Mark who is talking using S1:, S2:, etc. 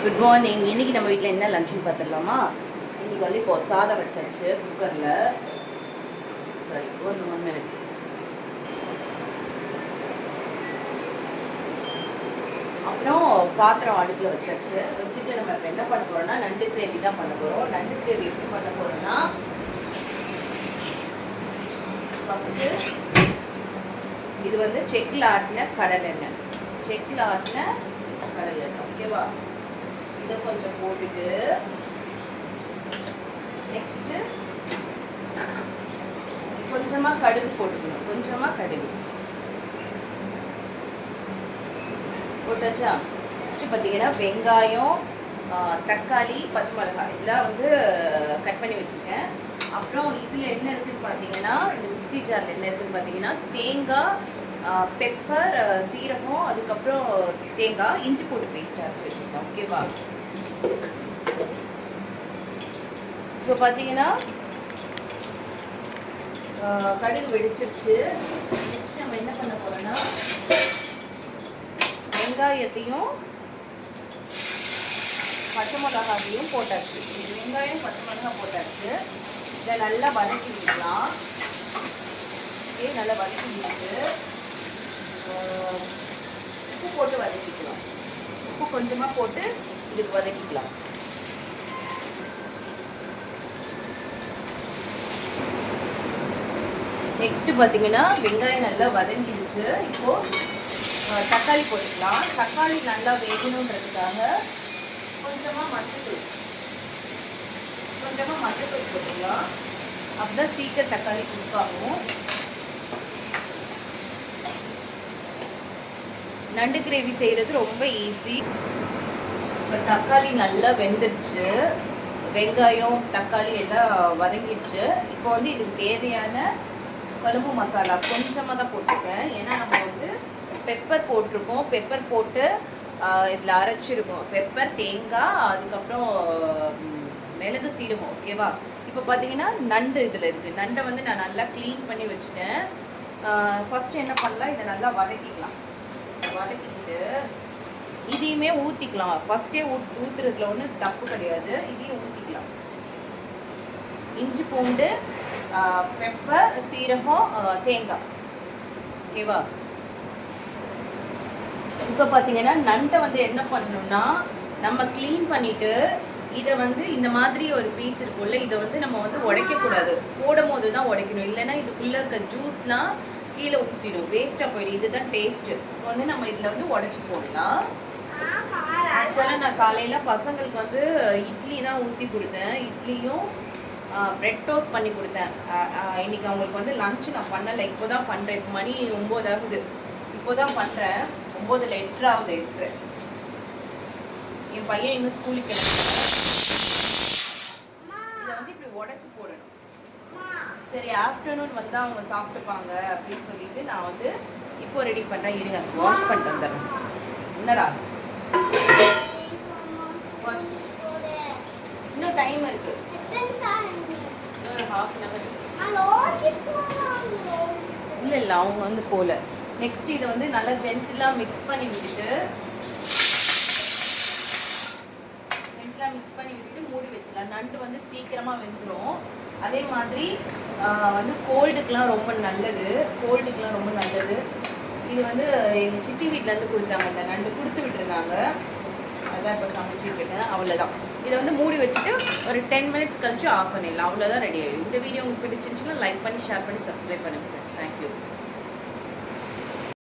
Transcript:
S1: Good morning. இன்றைக்கி நம்ம வீட்டில் என்ன லஞ்சுன்னு பார்த்துடலாமா? இன்றைக்கி வந்து இப்போது சாதம் வச்சாச்சு குக்கரில். சரி, ஒரு 1 மினிட். அப்புறம் பாத்திரம் அடுப்பில் வச்சாச்சு. வச்சுட்டு நம்ம இப்போ என்ன பண்ண போகிறோம்னா நண்டு கிரேவி தான் பண்ண போகிறோம். நண்டு கிரேவி எப்படி பண்ண போகிறோம்னா, ஃபஸ்ட்டு இது வந்து செக்கில் ஆட்டின கடலெண்ணெய். செக்கில் ஆட்டின கடலெண்ணெய், ஓகேவா? இதை கொஞ்சம் போட்டுட்டு நெக்ஸ்ட்டு கொஞ்சமாக கடுகு போட்டுக்கணும். கொஞ்சமாக கடுகு போட்டாச்சா? நெக்ஸ்ட்டு பார்த்தீங்கன்னா வெங்காயம், தக்காளி, பச்சை மிளகாய் இதெல்லாம் வந்து கட் பண்ணி வச்சுருக்கேன். அப்புறம் இதில் என்ன இருக்குதுன்னு பார்த்தீங்கன்னா, இந்த மிக்ஸி ஜாரில் என்ன இருக்குதுன்னு பார்த்தீங்கன்னா, தேங்காய், பெப்பர், சீரகம், அதுக்கப்புறம் தேங்காய், இஞ்சி போட்டு பேஸ்ட் அரைச்சி வச்சுருக்கேன். ஓகேவா? இப்போ பார்த்தீங்கன்னா கடுகு வெடிச்சிருச்சு. நெக்ஸ்ட் நம்ம என்ன பண்ண போகிறோன்னா, வெங்காயத்தையும் பச்சை மிளகாயையும் போட்டாச்சு. வெங்காயம் பச்சை மிளகாய் போட்டாச்சு. இதை நல்லா வதக்கி விடலாம். இதே நல்லா வதக்கி விட்டு உப்பு போட்டு வதக்கிக்கலாம். உப்பு கொஞ்சமாக போட்டு இதுக்கு வதக்கிக்கலாம். நெக்ஸ்ட்டு பார்த்தீங்கன்னா வெங்காயம் நல்லா வதங்கிடுச்சு. இப்போது தக்காளி போட்டுக்கலாம். தக்காளி நல்லா வேகணுன்றதுக்காக கொஞ்சமாக மஞ்சள் போட்டுக்கலாம். அப்போதான் சீக்கிரம் தக்காளி குக்காகும். நண்டு கிரேவி செய்கிறது ரொம்ப ஈஸி. இப்போ தக்காளி நல்லா வெந்துடுச்சு. வெங்காயம் தக்காளி எல்லாம் வதங்கிடுச்சு. இப்போ வந்து இதுக்கு தேவையான குழம்பு மசாலா கொஞ்சமாக தான் போட்டிருக்கேன். ஏன்னா நம்ம வந்து பெப்பர் போட்டிருக்கோம். பெப்பர் போட்டு இதில் அரைச்சிருக்கோம். பெப்பர், தேங்காய், அதுக்கப்புறம் மிளகு, சீரகம். ஓகேவா? இப்போ பார்த்தீங்கன்னா நண்டு இதில் இருக்குது. நண்டை வந்து நான் நல்லா க்ளீன் பண்ணி வச்சுட்டேன். ஃபஸ்ட்டு என்ன பண்ணலாம், இதை நல்லா வதக்கிக்கலாம். வதக்கிட்டு இதையுமே ஊற்றிக்கலாம். ஃபஸ்ட்டே ஊற்றுறதுல ஒன்றும் தப்பு கிடையாது. இதையும் ஊற்றிக்கலாம். இஞ்சி பூண்டு, பெப்பர், சீரகம், தேங்காய். ஓகேவா? இப்போ பார்த்தீங்கன்னா நண்டை வந்து என்ன பண்ணணும்னா, நம்ம க்ளீன் பண்ணிவிட்டு இதை வந்து இந்த மாதிரி ஒரு பீஸ் இருக்கும்ல, இதை வந்து நம்ம வந்து உடைக்கக்கூடாது. போடும் போது தான் உடைக்கணும். இல்லைன்னா இதுக்குள்ளே இருக்க ஜூஸ்லாம் கீழே ஊற்றிடும், வேஸ்ட்டாக போயிடும். இதுதான் டேஸ்ட்டு. இப்போ வந்து நம்ம இதில் வந்து உடச்சி போடலாம். ஆக்சுவலாக நான் காலையில் பசங்களுக்கு வந்து இட்லி தான் ஊற்றி கொடுத்தேன். இட்லியும் ப்ரெட் டோஸ்ட் பண்ணி கொடுத்தேன். இன்றைக்கி அவங்களுக்கு வந்து லஞ்சு நான் பண்ணலை. இப்போ தான் பண்ணுறேன். இப்போ மணி 9 ஆகுது. இப்போ தான் பண்ணுறேன். 9 இல்லை 8 ஆகுது. 8. என் பையன் இன்னும் ஸ்கூலுக்கு இதை வந்து இப்படி உடச்சி போடணும். சரி, ஆஃப்டர்நூன் வந்து அவங்க சாப்பிட்டுப்பாங்க அப்படின்னு சொல்லிட்டு நான் வந்து இப்போ ரெடி பண்ணுறேன். இருங்க, வாஷ் பண்ணிட்டு வந்துடுறேன். என்னடா இன்னும் டைம் இருக்கு. ஒரு ½ இல்லை அவங்க வந்து போல. நெக்ஸ்ட் இதை வந்து நல்லா ஜென்டிலாக மிக்ஸ் பண்ணி விட்டுட்டு மூடி வச்சிடலாம். நண்டு வந்து சீக்கிரமாக வெந்துடும். அதே மாதிரி வந்து கோல்டுக்கெலாம் ரொம்ப நல்லது. இது வந்து எங்கள் சித்தி வீட்டிலேருந்து கொடுத்தாங்க. இந்த நண்டு கொடுத்து விட்டுருந்தாங்க. அதான் இப்போ சமைச்சிட்டு இருக்கேன். அவ்வளோதான். இதை வந்து மூடி வச்சுட்டு ஒரு 10 மினிட்ஸ் கழிச்சு ஆஃப் பண்ணிடலாம். அவ்வளோதான், ரெடி ஆகிடும். இந்த வீடியோ உங்களுக்கு பிடிச்சிருந்துச்சுன்னா லைக் பண்ணி, ஷேர் பண்ணி, சப்ஸ்கிரைப் பண்ணுங்கள். தேங்க்யூ.